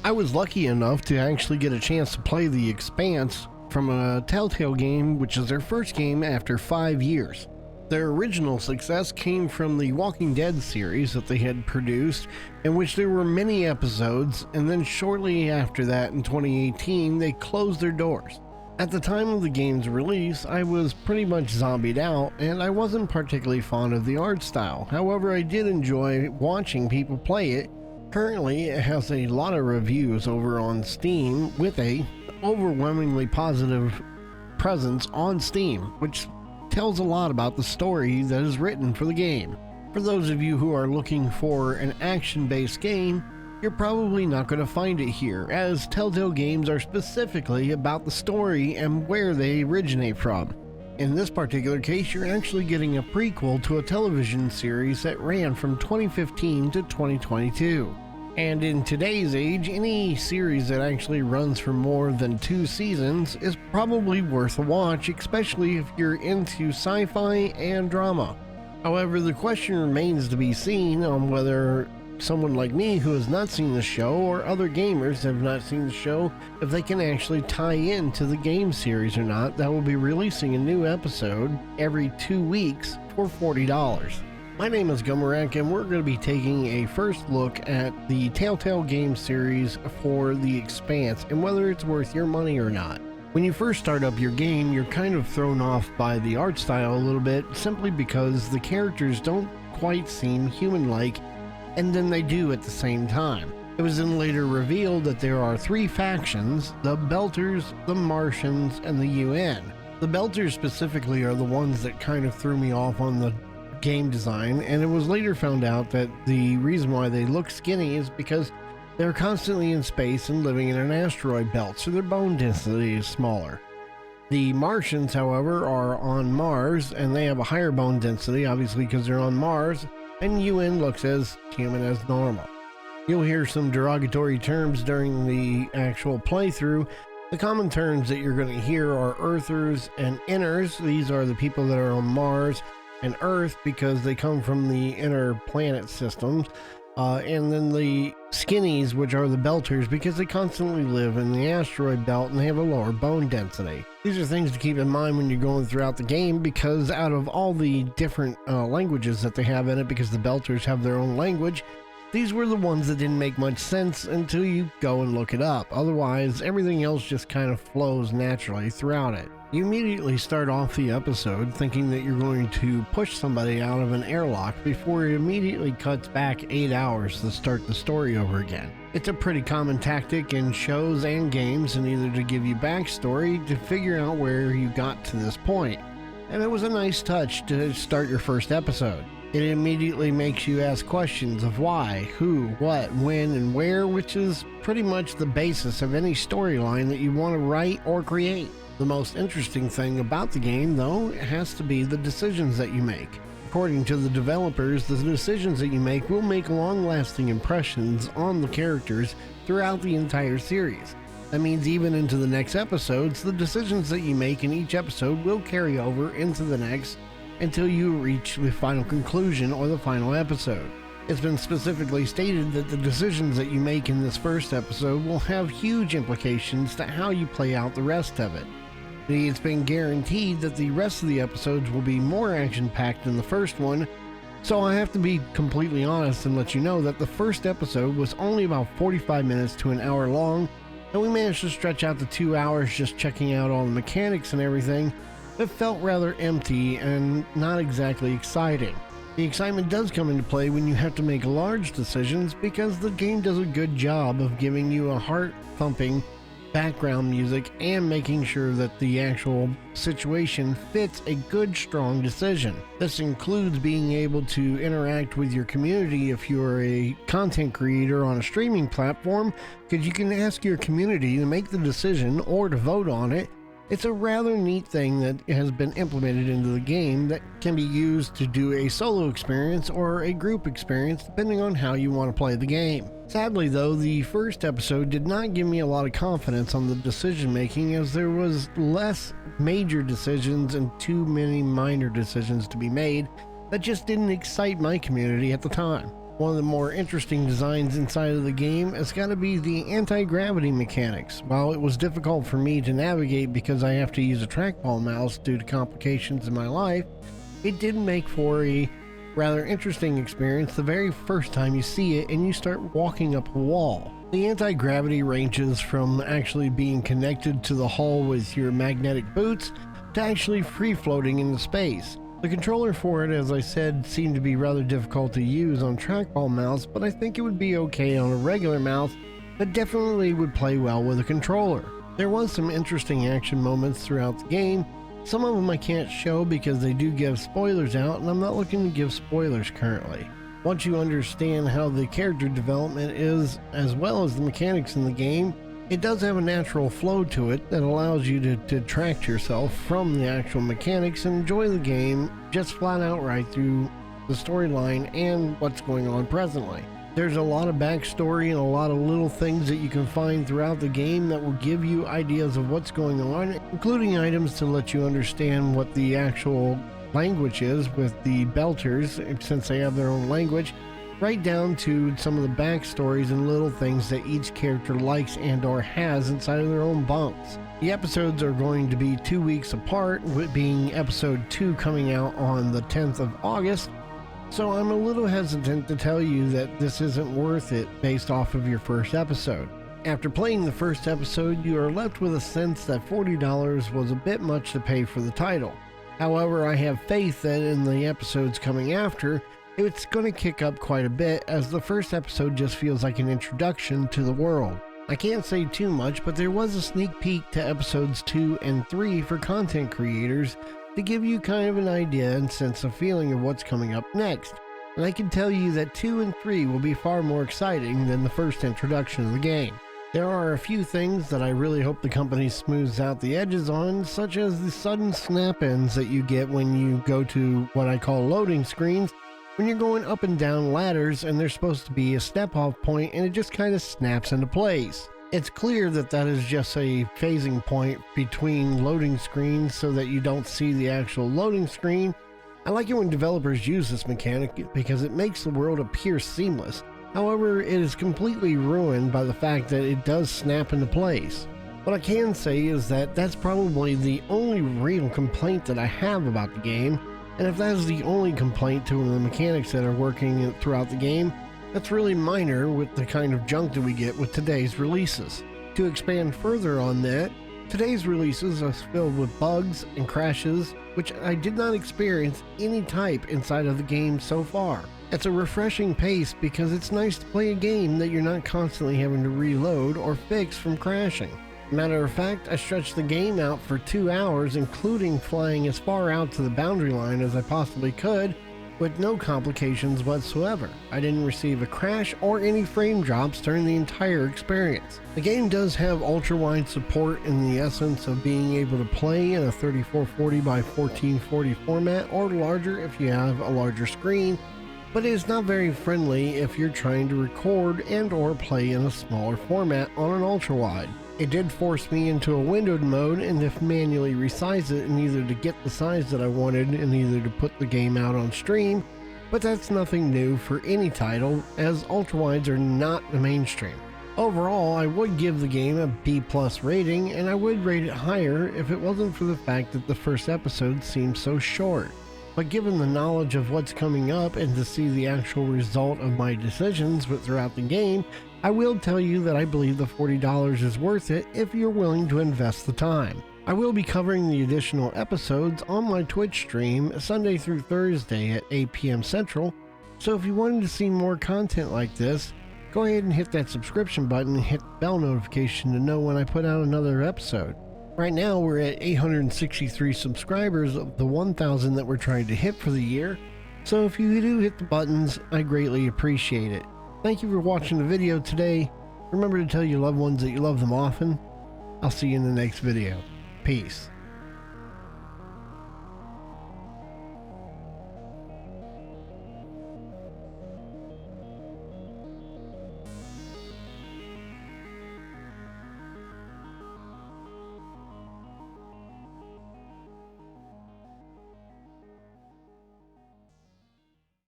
I was lucky enough to actually get a chance to play The Expanse from a Telltale game, which is their first game after 5 years. Their original success came from the Walking Dead series that they had produced, in which there were many episodes, and then shortly after that in 2018, they closed their doors. At the time of the game's release, I was pretty much zombied out, and I wasn't particularly fond of the art style. However, I did enjoy watching people play it. Currently, it has a lot of reviews over on Steam with a overwhelmingly positive presence on Steam, which tells a lot about the story that is written for the game. For those of you who are looking for an action-based game, you're probably not going to find it here, as Telltale games are specifically about the story and where they originate from. In this particular case, you're actually getting a prequel to a television series that ran from 2015 to 2022. And in today's age, any series that actually runs for more than 2 seasons is probably worth a watch, especially if you're into sci-fi and drama. However, the question remains to be seen on whether someone like me who has not seen the show or other gamers have not seen the show, if they can actually tie into the game series or not. That will be releasing a new episode every 2 weeks for $40. My name is Gumurak, and we're going to be taking a first look at the Telltale game series for The Expanse and whether it's worth your money or not. When you first start up your game, you're kind of thrown off by the art style a little bit, simply because the characters don't quite seem human-like, and then they do at the same time. It was then later revealed that there are 3 factions: the Belters, the Martians, and the UN. The Belters specifically are the ones that kind of threw me off on the game design, and it was later found out that the reason why they look skinny is because they're constantly in space and living in an asteroid belt, so their bone density is smaller. The Martians, however, are on Mars, and they have a higher bone density, obviously because they're on Mars, and UN looks as human as normal. You'll hear some derogatory terms during the actual playthrough. The common terms that you're going to hear are Earthers and Inners. These are the people that are on Mars and Earth because they come from the inner planet systems, and then the Skinnies, which are the Belters, because they constantly live in the asteroid belt and they have a lower bone density. These are things to keep in mind when you're going throughout the game, because out of all the different languages that they have in it, because the Belters have their own language, these were the ones that didn't make much sense until you go and look it up. Otherwise, everything else just kind of flows naturally throughout it. You immediately start off the episode thinking that you're going to push somebody out of an airlock before it immediately cuts back 8 hours to start the story over again. It's a pretty common tactic in shows and games, and either to give you backstory to figure out where you got to this point. And it was a nice touch to start your first episode. It immediately makes you ask questions of why, who, what, when, and where, which is pretty much the basis of any storyline that you want to write or create. The most interesting thing about the game, though, has to be the decisions that you make. According to the developers, the decisions that you make will make long-lasting impressions on the characters throughout the entire series. That means even into the next episodes, the decisions that you make in each episode will carry over into the next until you reach the final conclusion or the final episode. It's been specifically stated that the decisions that you make in this first episode will have huge implications to how you play out the rest of it. It's been guaranteed that the rest of the episodes will be more action-packed than the first one, so I have to be completely honest and let you know that the first episode was only about 45 minutes to an hour long, and we managed to stretch out to 2 hours just checking out all the mechanics and everything. It felt rather empty and not exactly exciting. The excitement does come into play when you have to make large decisions, because the game does a good job of giving you a heart-thumping background music and making sure that the actual situation fits a good, strong decision. This includes being able to interact with your community if you're a content creator on a streaming platform, because you can ask your community to make the decision or to vote on it. It's a rather neat thing that has been implemented into the game that can be used to do a solo experience or a group experience depending on how you want to play the game. Sadly though, the first episode did not give me a lot of confidence on the decision making, as there was less major decisions and too many minor decisions to be made that just didn't excite my community at the time. One of the more interesting designs inside of the game has got to be the anti-gravity mechanics. While it was difficult for me to navigate because I have to use a trackball mouse due to complications in my life, it did make for a rather interesting experience the very first time you see it and you start walking up a wall. The anti-gravity ranges from actually being connected to the hull with your magnetic boots to actually free-floating into space. The controller for it, as I said, seemed to be rather difficult to use on trackball mouse, but I think it would be okay on a regular mouse, but definitely would play well with a controller. There was some interesting action moments throughout the game. Some of them I can't show because they do give spoilers out, and I'm not looking to give spoilers currently. Once you understand how the character development is, as well as the mechanics in the game, it does have a natural flow to it that allows you to detract yourself from the actual mechanics and enjoy the game just flat out right through the storyline and what's going on presently. There's a lot of backstory and a lot of little things that you can find throughout the game that will give you ideas of what's going on, including items to let you understand what the actual language is with the Belters, since they have their own language, right down to some of the backstories and little things that each character likes and or has inside of their own bunks. The episodes are going to be 2 weeks apart, with being episode 2 coming out on the 10th of August, so I'm a little hesitant to tell you that this isn't worth it based off of your first episode. After playing the first episode, you are left with a sense that $40 was a bit much to pay for the title. However, I have faith that in the episodes coming after, it's going to kick up quite a bit, as the first episode just feels like an introduction to the world. I can't say too much, but there was a sneak peek to episodes 2 and 3 for content creators to give you kind of an idea and sense of feeling of what's coming up next. And I can tell you that 2 and 3 will be far more exciting than the first introduction of the game. There are a few things that I really hope the company smooths out the edges on, such as the sudden snap-ins that you get when you go to what I call loading screens, when you're going up and down ladders and there's supposed to be a step-off point and it just kind of snaps into place. It's clear that that is just a phasing point between loading screens so that you don't see the actual loading screen. I like it when developers use this mechanic because it makes the world appear seamless. However, it is completely ruined by the fact that it does snap into place. What I can say is that that's probably the only real complaint that I have about the game, and if that is the only complaint to the mechanics that are working throughout the game, that's really minor with the kind of junk that we get with today's releases. To expand further on that, today's releases are filled with bugs and crashes, which I did not experience any type inside of the game so far. It's a refreshing pace because it's nice to play a game that you're not constantly having to reload or fix from crashing. Matter of fact, I stretched the game out for 2 hours, including flying as far out to the boundary line as I possibly could, with no complications whatsoever. I didn't receive a crash or any frame drops during the entire experience. The game does have ultra-wide support in the essence of being able to play in a 3440 by 1440 format or larger if you have a larger screen, but it is not very friendly if you're trying to record and or play in a smaller format on an ultra-wide. It did force me into a windowed mode and to manually resize it in either to get the size that I wanted and either to put the game out on stream, but that's nothing new for any title, as ultrawides are not the mainstream. Overall, I would give the game a B+ rating, and I would rate it higher if it wasn't for the fact that the first episode seemed so short. But given the knowledge of what's coming up and to see the actual result of my decisions throughout the game, I will tell you that I believe the $40 is worth it if you're willing to invest the time. I will be covering the additional episodes on my Twitch stream Sunday through Thursday at 8 p.m. Central, so if you wanted to see more content like this, go ahead and hit that subscription button and hit the bell notification to know when I put out another episode. Right now we're at 863 subscribers of the 1,000 that we're trying to hit for the year, so if you do hit the buttons, I greatly appreciate it. Thank you for watching the video today. Remember to tell your loved ones that you love them often. I'll see you in the next video. Peace.